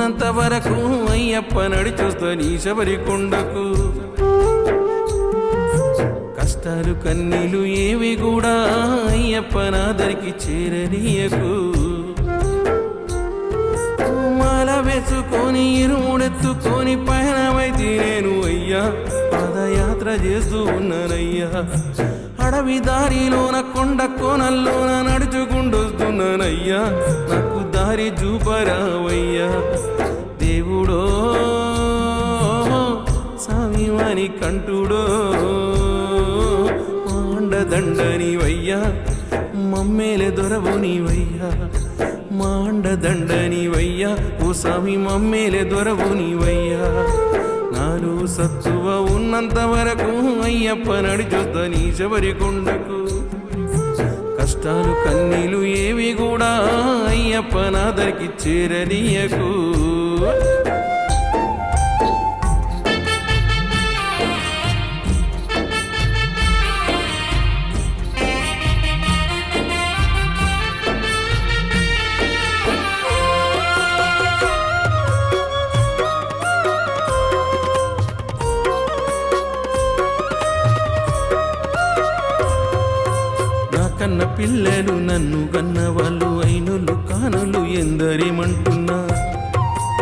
ఉన్నంత వరకు అయ్యప్ప నడిచొస్తా నీ శబరి కొండకు. కష్టాలు కన్నీలు ఏవి కూడా అయ్యప్ప నాదరికి చేరనీయకు. మాల వేసుకొని ఇరుముడెత్తుకొని పయనమైతే నేను అయ్యా పాదయాత్ర చేస్తూ ఉన్నానయ్యా. అడవి దారిలోన కొండ కోనల్లోన నడుచుకుంటొస్తున్నానయ్యా. నాకు దారి చూపరావయ్యా దేవుడో స్వామివాని కంటుడో. మాండదండ నీవయ్యా మమ్మేలే దొరవు నీవయ్యా. మాండదండ నీవయ్యా ఓ స్వామి మమ్మేలే దొరవు నీవయ్యా. నాలో సత్తువ ఉన్నంత వరకు అయ్యప్ప నడిచొస్తా నీ శబరి కొండకు. కష్టాలు కన్నీలు ఏవి కూడా అయ్యప్ప నాదరికి చేరనీయకు. కన్న పిల్లలు నన్ను కన్న వాళ్ళు అయినోళ్ళు కానులు ఎందరేమంటున్నా.